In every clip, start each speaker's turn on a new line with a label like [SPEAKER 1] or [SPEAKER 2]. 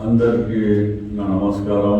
[SPEAKER 1] అందరికీ నా నమస్కారం.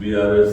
[SPEAKER 1] BRS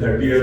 [SPEAKER 1] 30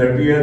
[SPEAKER 1] 30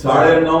[SPEAKER 1] 9.5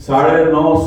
[SPEAKER 1] 9.5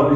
[SPEAKER 1] 1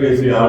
[SPEAKER 1] KCR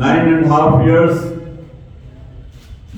[SPEAKER 1] 9.5 years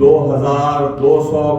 [SPEAKER 1] 2200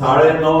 [SPEAKER 1] 9.5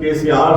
[SPEAKER 1] KCR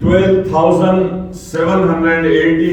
[SPEAKER 1] 12,780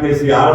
[SPEAKER 1] KCR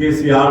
[SPEAKER 1] KCR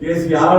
[SPEAKER 1] KCR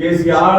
[SPEAKER 1] KCR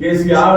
[SPEAKER 1] KCR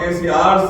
[SPEAKER 1] KCR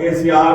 [SPEAKER 1] KCR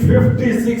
[SPEAKER 1] 56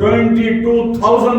[SPEAKER 1] 22,000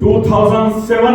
[SPEAKER 1] 2007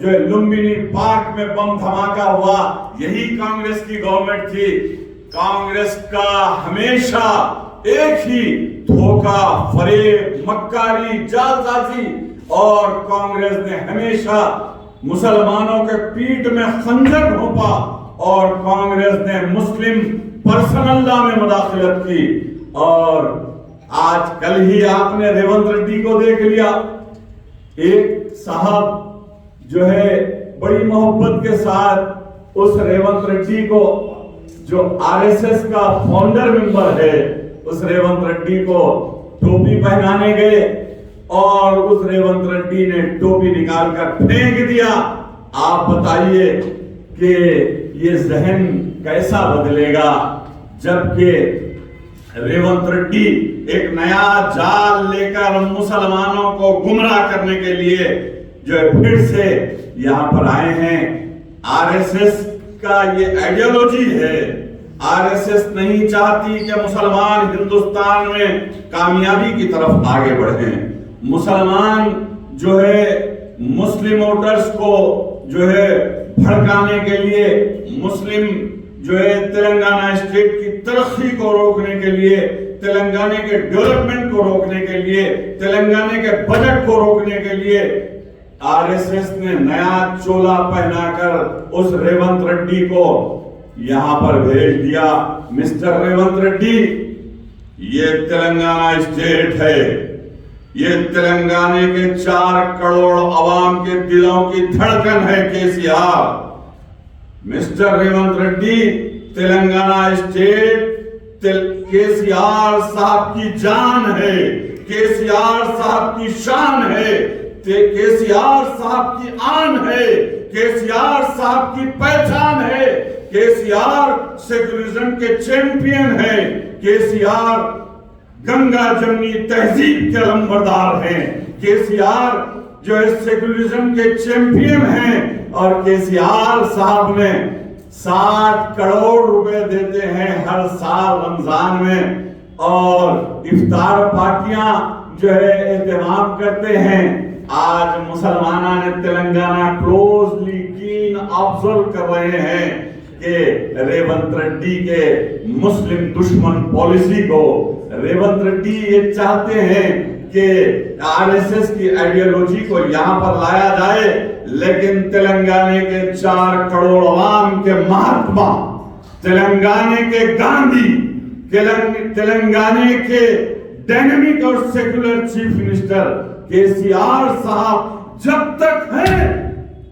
[SPEAKER 1] جو لمبنی پارک میں بم دھماکہ ہوا، یہی کانگریس کی گورنمنٹ تھی۔ کانگریس کا ہمیشہ ایک ہی دھوکہ، فریب، مکاری، جعلسازی، اور کانگریس نے ہمیشہ مسلمانوں کے پیٹھ میں خنجر گھونپا، اور کانگریس نے مسلم پرسنل لا میں مداخلت کی۔ اور آج کل ہی آپ نے ریونت ریڈی کو دیکھ لیا، ایک صاحب جو ہے بڑی محبت کے ساتھ اس ریونت ریڈی کو، جو آر ایس ایس کا فاؤنڈر ممبر ہے، اس ریونت ریڈی کو ٹوپی پہنانے گئے، اور اس ریونت ریڈی نے ٹوپی نکال کر پھینک دیا۔ آپ بتائیے کہ یہ ذہن کیسا بدلے گا، جبکہ ریونت ریڈی ایک نیا جال لے کر مسلمانوں کو گمراہ کرنے کے لیے جو پھر سے یہاں پر آئے ہیں۔ آر ایس ایس کا یہ آئیڈیالوجی ہے۔ آر ایس ایس نہیں چاہتی کہ مسلمان ہندوستان میں کامیابی کی طرف آگے بڑھیں۔ مسلمان جو ہے مسلم ووٹرز کو جو ہے بھڑکانے کے لیے، مسلم جو ہے تلنگانہ اسٹیٹ کی ترقی کو روکنے کے لیے، تلنگانہ کے ڈیولپمنٹ کو روکنے کے لیے، تلنگانہ کے بجٹ کو روکنے کے لیے آر ایس ایس نے نیا چولا پہنا کر اس ریونت ریڈی کو یہاں پر بھیج دیا۔ مسٹر ریونت ریڈی، یہ تلنگانہ اسٹیٹ ہے، یہ تلنگانہ کے 4 کروڑ عوام کے دلوں کی دھڑکن ہے K C R. Mister Revanth Reddy, Telangana state K C are صاحب کی جان ہے، کے سی آر صاحب کی شان ہے، کے سی آر صاحب کی آن ہے، کے سی آر صاحب کی پہچان ہے، کے سی آر سیکولرزم کے چیمپئن ہے، کے سی آر گنگا جمنی تہذیب کے علمبردار ہیں، کے سی آر جو ہے سیکولرزم کے چیمپئن ہیں، اور کے سی آر صاحب نے 60 کروڑ روپے دیتے ہیں ہر سال رمضان میں، اور افطار پارٹیاں جو ہے اہتمام کرتے ہیں۔ آج مسلمانوں نے تلنگانہ کلوزلی کین آبزرو کر رہے ہیں کہ ریونت ریڈی کے مسلم دشمن پالیسی کو، ریونت ریڈی یہ چاہتے ہیں کہ آر ایس ایس کی آئیڈیالوجی کو یہاں پر لایا جائے، لیکن تلنگانہ کے 4 کروڑ عوام کے مہاتما، تلنگانہ کے گاندھی، تلنگانہ کے ڈائنامک اور سیکولر چیف منسٹر کے سی آر صاحب جب تک ہے،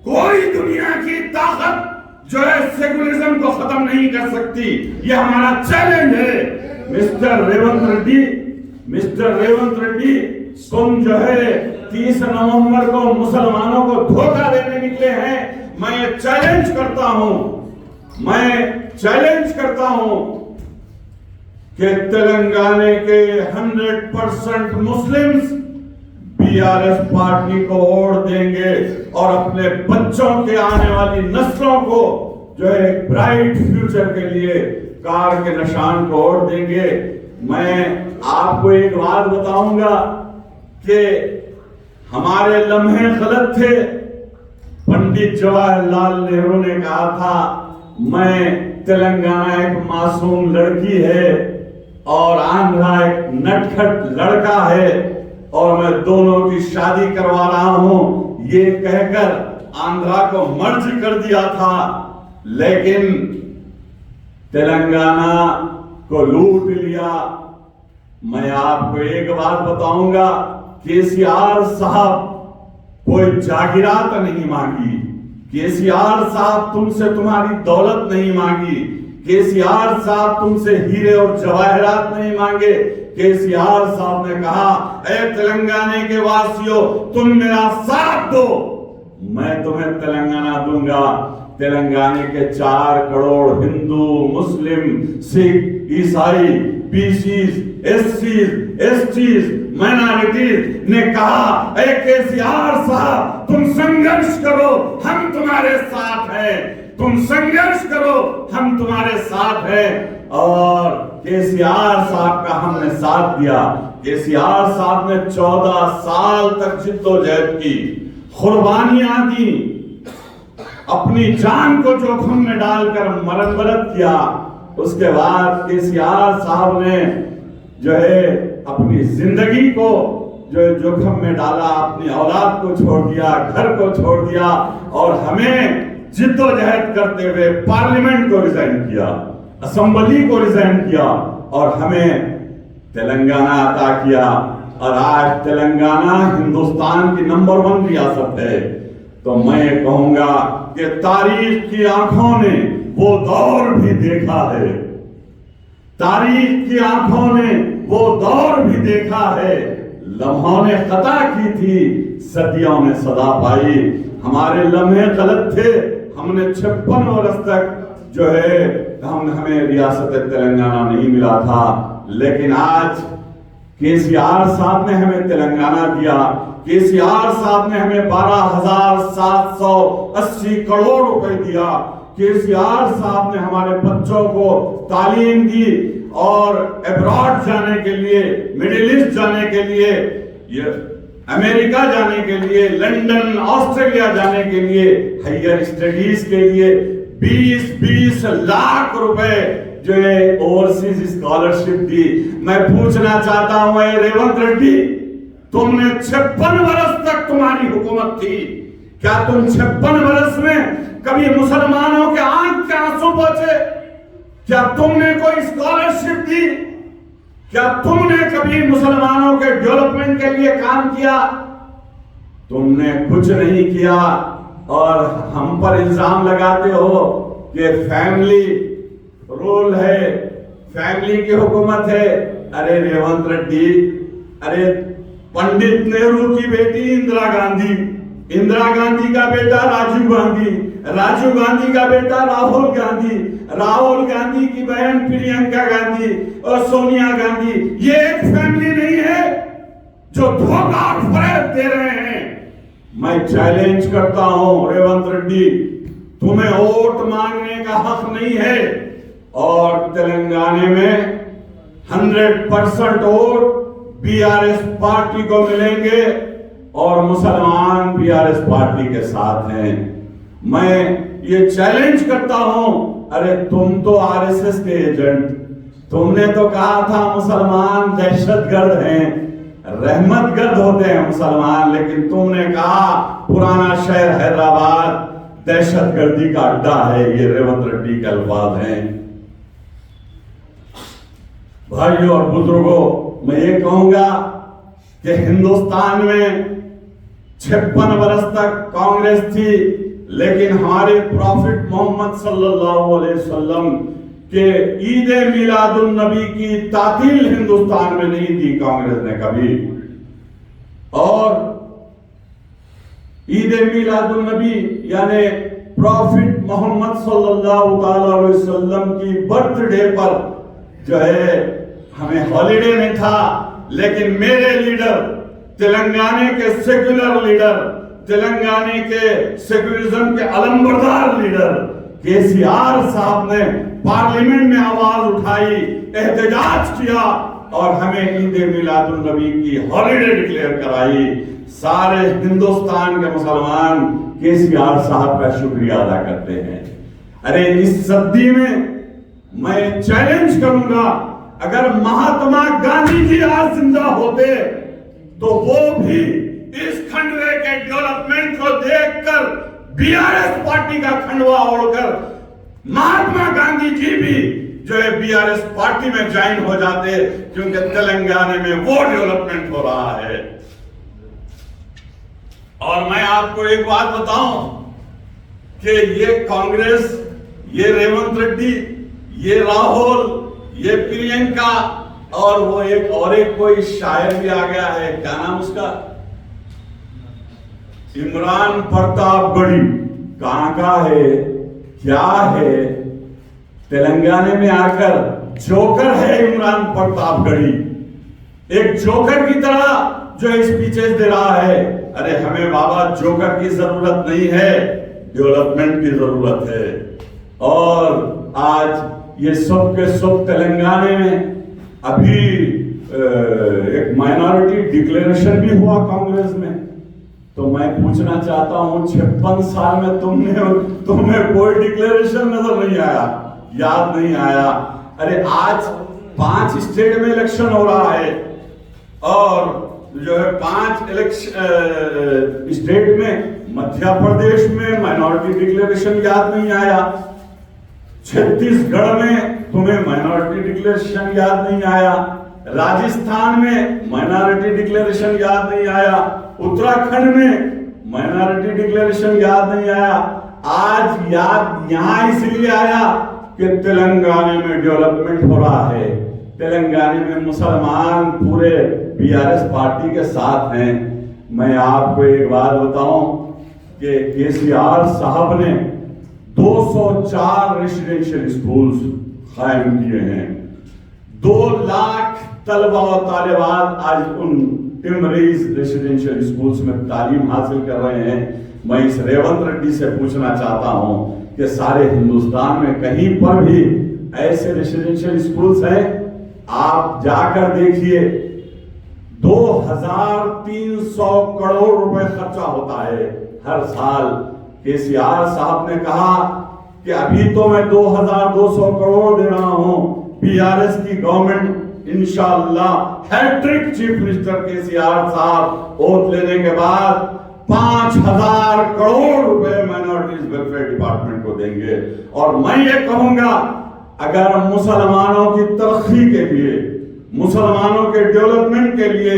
[SPEAKER 1] کوئی دنیا کی طاقت جو ہے سیکولرزم کو ختم نہیں کر سکتی۔ یہ ہمارا چیلنج ہے۔ مسٹر ریونت ریڈی، تم جو ہے 30 نومبر کو مسلمانوں کو دھوکہ دینے نکلے ہیں۔ میں چیلنج کرتا ہوں کہ تلنگانہ کے 100% Muslims B R S party کو ووٹ دیں گے، اور اپنے بچوں کے آنے والی نسلوں کو جو ہے ایک برائٹ فیوچر کے لیے کار کے نشان کو ووٹ دیں گے۔ میں آپ کو ایک بات بتاؤں گا کہ ہمارے لمحے غلط تھے۔ پنڈت جواہر لال نہرو نے کہا تھا، میں تلنگانہ ایک معصوم لڑکی ہے اور آندھرا ایک نٹ کھٹ لڑکا ہے، اور میں دونوں کی شادی کروا رہا ہوں، یہ کہہ کر آندھرا کو مرج کر دیا تھا، لیکن تلنگانہ کو لوٹ لیا۔ میں آپ کو ایک بات بتاؤں گا، کے سی آر صاحب کوئی جاگیرات نہیں مانگی، کے سی آر صاحب تم سے تمہاری دولت نہیں مانگی، کے سی آر صاحب تم سے ہیرے اور جواہرات نہیں مانگے۔ کے سی آر صاحب نے کہا، اے تلنگانہ کے واسیوں، تم میرا ساتھ دو، میں تمہیں تلنگانہ دوں گا۔ تلنگانہ کے 4 کروڑ ہندو، مسلم، سکھ، عیسائی، B Cs, S Cs, S Ts, minorities نے کہا، اے کے سی آر صاحب تم سنگھرش کرو، ہم تمہارے ساتھ ہیں، تم سنگھرش کرو، ہم تمہارے ساتھ ہیں۔ اور کے سی آر صاحب کا ہم نے ساتھ دیا۔ کے سی آر صاحب نے 14 سال تک جد و جہد کی، قربانیاں دی، اپنی جان کو جوخم میں ڈال کر مرمت کیا. اس کے بعد کے سی آر صاحب نے جو ہے اپنی زندگی کو جو ہے جوخم میں ڈالا, اپنی اولاد کو چھوڑ دیا, گھر کو چھوڑ دیا, اور ہمیں جد و جہد کرتے ہوئے پارلیمنٹ کو ریزائن کیا, اسمبلی کو ریزائن کیا, اور ہمیں تلنگانہ عطا کیا. اور آج تلنگانہ ہندوستان کی نمبر 1 ریاست ہے. تو میں یہ کہوں گا کہ تاریخ کی آنکھوں نے وہ دور بھی دیکھا ہے, تاریخ کی آنکھوں نے وہ دور بھی دیکھا ہے. لمحوں نے خطا کی تھی, صدیوں نے صدا پائی. ہمارے لمحے غلط تھے, ہم نے 56 برس تک جو ہے ہمیں ریاست تلنگانہ نہیں ملا تھا. لیکن آج کے سی آر صاحب نے ہمیں تلنگانہ دیا. کے سی آر صاحب نے ہمیں 12,780 کروڑ روپے دیا. کے سی آر صاحب نے ہمارے بچوں کو تعلیم دی, اور ابراڈ جانے کے لیے, مڈل ایسٹ جانے کے لیے, امریکہ جانے کے لیے, لندن, آسٹریلیا جانے کے لیے, ہائیر اسٹڈیز کے لیے 20 لاکھ روپے جو ہے اوورسیز اسکالرشپ دی. میں پوچھنا چاہتا ہوں, اے ریونت ریڈی, تم نے 56 برس تک تمہاری حکومت تھی, کیا تم 56 برس میں کبھی مسلمانوں کے آنکھ کے آنسو پہنچے؟ کیا تم نے کوئی اسکالرشپ دی؟ کیا تم نے کبھی مسلمانوں کے ڈیولپمنٹ کے لیے کام کیا؟ تم نے کچھ نہیں کیا. اور ہم پر الزام لگاتے ہو کہ فیملی رول ہے, فیملی کی حکومت ہے. ارے ریونت ریڈی, ارے پنڈت نہرو کی بیٹی اندرا گاندھی, اندرا گاندھی کا بیٹا راجیو گاندھی, راجیو گاندھی کا بیٹا راہل گاندھی, راہل گاندھی کی بہن پرینکا گاندھی اور سونیا گاندھی, یہ ایک فیملی نہیں ہے جو دھوکہ اور فریب دے رہے ہیں. میں چیلنج کرتا ہوں ریونت ریڈی, تمہیں ووٹ مانگنے کا حق نہیں ہے, اور تلنگانہ میں 100% vote B R S party کو ملیں گے, اور مسلمان بی آر ایس پارٹی کے ساتھ ہیں. میں یہ چیلنج کرتا ہوں, ارے تم تو آر ایس ایس کے ایجنٹ, تم نے تو کہا تھا مسلمان دہشت گرد ہیں, رحمت گرد ہوتے ہیں مسلمان, لیکن تم نے کہا پرانا شہر حیدرآباد دہشت گردی کا اڈا ہے. یہ ریونت ریڈی کے الفاظ ہیں. بھائیوں اور بزرگوں, میں یہ کہوں گا کہ ہندوستان میں 56 برس تک کانگریس تھی, لیکن ہمارے پروفٹ محمد صلی اللہ علیہ وسلم کہ عید میلاد النبی کی تعطیل ہندوستان میں نہیں دی کانگریس نے کبھی. اور عید میلاد النبی یعنی پروفٹ محمد صلی اللہ علیہ وسلم کی برتھ ڈے پر جو ہے ہمیں ہالیڈے نہیں تھا, لیکن میرے لیڈر, تلنگانے کے سیکولر لیڈر, تلنگانے کے سیکولرزم کے علمبردار لیڈر کے سی آر صاحب نے پارلیمنٹ میں آواز اٹھائی, احتجاج کیا, اور ہمیں عید میلاد النبی کی ہالیڈے ڈکلیئر کرائی. سارے ہندوستان کے مسلمان کے سی آر صاحب کا شکریہ ادا کرتے ہیں. ارے اس صدی میں چیلنج کروں گا, اگر مہاتما گاندھی جی آج زندہ ہوتے تو وہ بھی اس کھنڈوے کے ڈیولپمنٹ کو دیکھ کر بی آر ایس پارٹی کا کھنڈوا اوڑھ کر مہاتما گاندھی جی بھی جو ہے بی آر ایس پارٹی میں جوائن ہو جاتے, کیونکہ تلنگانہ میں وہ ڈیولپمنٹ ہو رہا ہے. اور میں آپ کو ایک بات بتاؤں کہ یہ کانگریس, یہ ریونت ریڈی, یہ راہل, یہ پرینکا, اور وہ ایک کوئی شاعر بھی آ گیا ہے, کیا نام اس کا, عمران پرتاپ گڑھی, کہاں کا ہے, کیا ہے, تلنگانہ میں آ کر جوکر ہے عمران پرتاپ گڑھی, ایک جوکر کی طرح جو اسپیچز دے رہا ہے. ارے ہمیں بابا جوکر کی ضرورت نہیں ہے, ڈیولپمنٹ کی ضرورت ہے. اور آج یہ سب کے سب تلنگانہ میں ابھی ایک مائنورٹی ڈکلیریشن بھی ہوا کانگریس میں, تو میں پوچھنا چاہتا ہوں 56 سال میں تمہیں کوئی ڈکلیریشن نظر نہیں آیا, یاد نہیں آیا. ارے آج 5 اسٹیٹ میں الیکشن ہو رہا ہے اور جو ہے 5 اسٹیٹ میں مدھیہ پردیش میں مائنورٹی ڈکلیریشن یاد نہیں آیا, چھتیس گڑھ میں تمہیں مائنورٹی ڈکلیریشن یاد نہیں آیا, راجستھان میں مائنورٹی ڈکلیریشن یاد نہیں آیا, اتراکھنڈ میں مائنورٹی ڈکلیریشن یاد نہیں آیا. آج یاد یہاں اس لیے آیا کہ تلنگانہ میں ڈیولپمنٹ ہو رہا ہے, تلنگانہ میں مسلمان پورے BRS پارٹی کے ساتھ ہیں. میں آپ کو ایک بات بتاؤں کہ KCR صاحب نے 204 ریزیڈنشیل اسکولز قائم کیے ہیں. 2 لاکھ طلبہ و طالبات آج ان ٹمریز ریزیڈنشیل اسکولز میں تعلیم حاصل کر رہے ہیں. میں اس ریونت ریڈی سے پوچھنا چاہتا ہوں کہ سارے ہندوستان میں کہیں پر بھی ایسے ریزیڈنشیل اسکولز ہیں؟ آپ جا کر دیکھیے. 2300 کروڑ روپے خرچہ ہوتا ہے ہر سال. KCR صاحب نے کہا کہ ابھی تو میں 2200 کروڑ دے رہا ہوں, BRS کی گورنمنٹ انشاءاللہ ہیٹرک چیف منسٹر KCR صاحب اوت لینے کے بعد 5000 کروڑ روپے مائنورٹیز ویلفیئر ڈپارٹمنٹ کو دیں گے. اور میں یہ کہوں گا اگر مسلمانوں کی ترقی کے لیے, مسلمانوں کے ڈیولپمنٹ کے لیے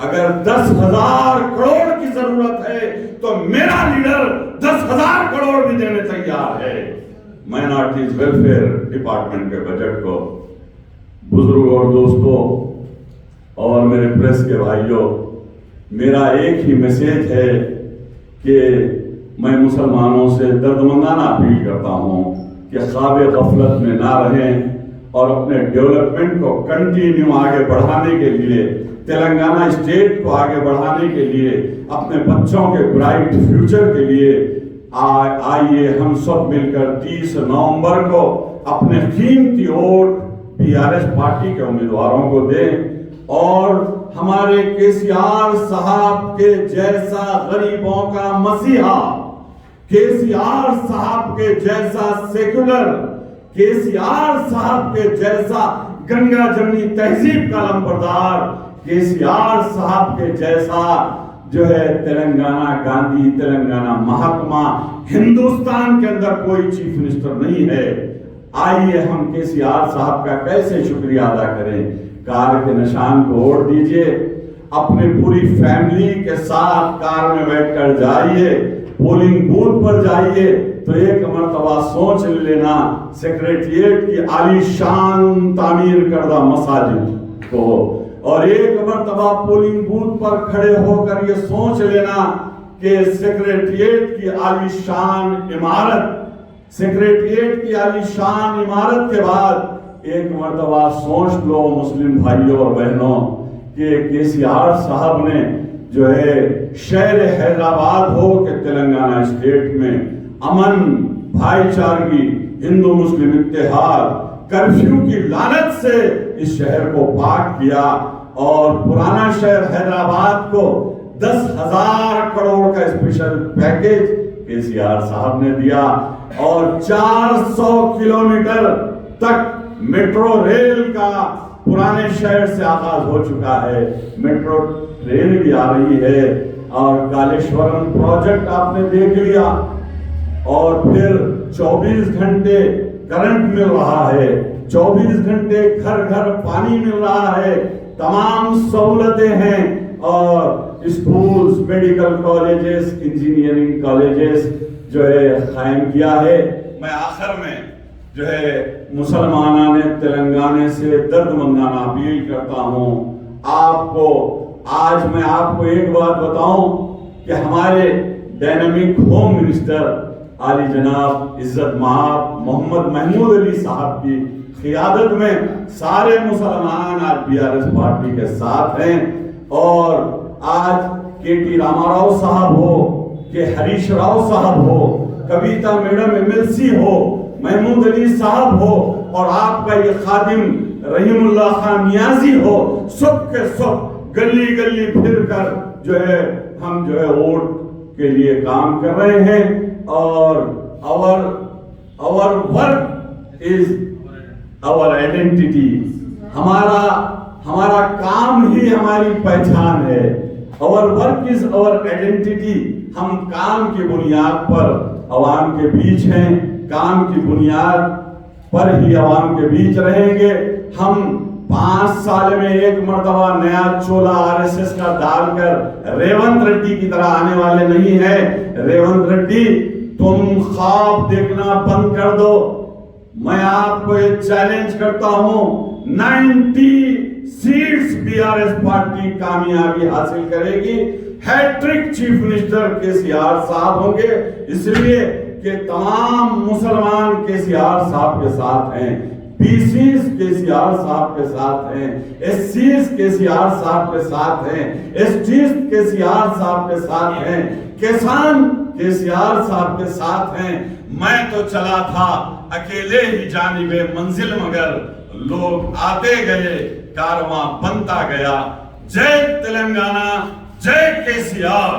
[SPEAKER 1] اگر 10,000 کروڑ کی ضرورت ہے تو میرا لیڈر 10,000 کروڑ بھی دینے تیار ہے مائنورٹیز ویلفیئر ڈپارٹمنٹ کے بجٹ کو. بزرگوں اور دوستوں اور میرے پریس کے بھائیوں, میرا ایک ہی میسیج ہے کہ میں مسلمانوں سے دردمندانہ اپیل کرتا ہوں کہ خواب غفلت میں نہ رہیں اور اپنے ڈیولپمنٹ کو کنٹینیو آگے بڑھانے کے لیے, تلنگانہ اسٹیٹ کو آگے بڑھانے کے لیے, اپنے بچوں کے برائٹ فیوچر کے لیے آئیے ہم سب مل کر 30 نومبر کو اپنے قیمتی ووٹ BRS پارٹی کے امیدواروں کو دیں اور ہمارے KCR صاحب کے جیسا غریبوں کا مسیحا, KCR صاحب کے جیسا سیکولر, KCR صاحب کے جیسا گنگا جمنی تہذیب کا لمبردار, KCR صاحب کے جیسا جو ہے تلنگانہ گاندھی, تلنگانہ مہاتما, ہندوستان کے اندر کوئی چیف منسٹر نہیں ہے. آئیے ہم KCR صاحب کا کیسے شکریہ ادا کریں. کار کے نشان کو ووٹ دیجئے, اپنی پوری فیملی کے ساتھ کار میں بیٹھ کر جائیے, پولنگ بوتھ پر جائیے تو ایک مرتبہ سوچ لینا سیکریٹریٹ کی عالی شان تعمیر کردہ مساجد کو, اور ایک مرتبہ پولنگ بوتھ پر کھڑے ہو کر یہ سوچ لینا کہ سیکریٹریٹ کی عالی شان عمارت, سیکریٹریٹ کی عالی شان عمارت کے بعد ایک مرتبہ سوچ لو مسلم بھائیوں اور بہنوں کہ KCR صاحب نے جو ہے شہر حیدرآباد ہو کہ تلنگانہ اسٹیٹ میں امن, بھائی چارگی, ہندو مسلم اتحاد, کرفیو کی لعنت سے اس شہر کو پاک کیا اور پرانا شہر حیدرآباد کو 10,000 کروڑ کا اسپیشل پیکیج KCR صاحب نے دیا اور 400 کلومیٹر تک میٹرو ریل کا پرانے شہر سے آغاز ہو چکا ہے. میٹرو ٹرین بھی آ رہی ہے اور کالیشورم پروجیکٹ آپ نے دیکھ لیا اور پھر 24 گھنٹے کرنٹ مل رہا ہے, 24 گھنٹے گھر گھر پانی مل رہا ہے, تمام سہولتیں ہیں اور schools, medical colleges, engineering colleges جو ہے قائم کیا ہے. میں آخر میں جو ہے مسلمانان تلنگانہ سے دردمندانہ اپیل کرتا ہوں آپ کو. آج میں آپ کو ایک بات بتاؤں کہ ہمارے ڈائنامک ہوم منسٹر عالی جناب عزت مآب محمد محمود علی صاحب کی قیادت میں سارے مسلمان آج BRS پارٹی کے ساتھ ہیں اور آج KT راما راؤ صاحب ہو کہ ہریش راؤ صاحب ہو, کبیتا میڈم MLC ہو, محمود علی صاحب ہو اور آپ کا یہ خادم رحیم اللہ خان نیازی ہو, سب کے سب گلی گلی پھر کر جو ہے ہم جو ہے ووٹ کے لیے کام کر رہے ہیں اور our work is our identity. ہمارا کام ہی ہماری پہچان ہے. our work is our identity. ہم کام کی بنیاد پر عوام کے بیچ ہیں, کام کی بنیاد پر ہی عوام کے بیچ رہیں گے. ہم 5 سال میں ایک مرتبہ نیا چولا RSS کا ڈال کر ریونت ریڈی کی طرح آنے والے نہیں ہیں. ریونت ریڈی, تم خواب دیکھنا بند کر دو. میں آپ کو یہ چیلنج کرتا ہوں, 90 سیٹس BRS پارٹی کامیابی حاصل کرے گی. ہیٹرک چیف منسٹر KCR صاحب ہوں گے, اس لیے کہ تمام مسلمان KCR صاحب کے ساتھ ہیں, PCs KCR صاحب کے ساتھ ہیں, SCs KCR صاحب کے ساتھ ہیں, STs KCR صاحب کے ساتھ ہیں, کسان KCR صاحب کے ساتھ ہیں. میں تو چلا تھا اکیلے ہی جانب منزل, مگر لوگ آتے گئے, کارواں بنتا گیا. جے تلنگانہ, جے KCR.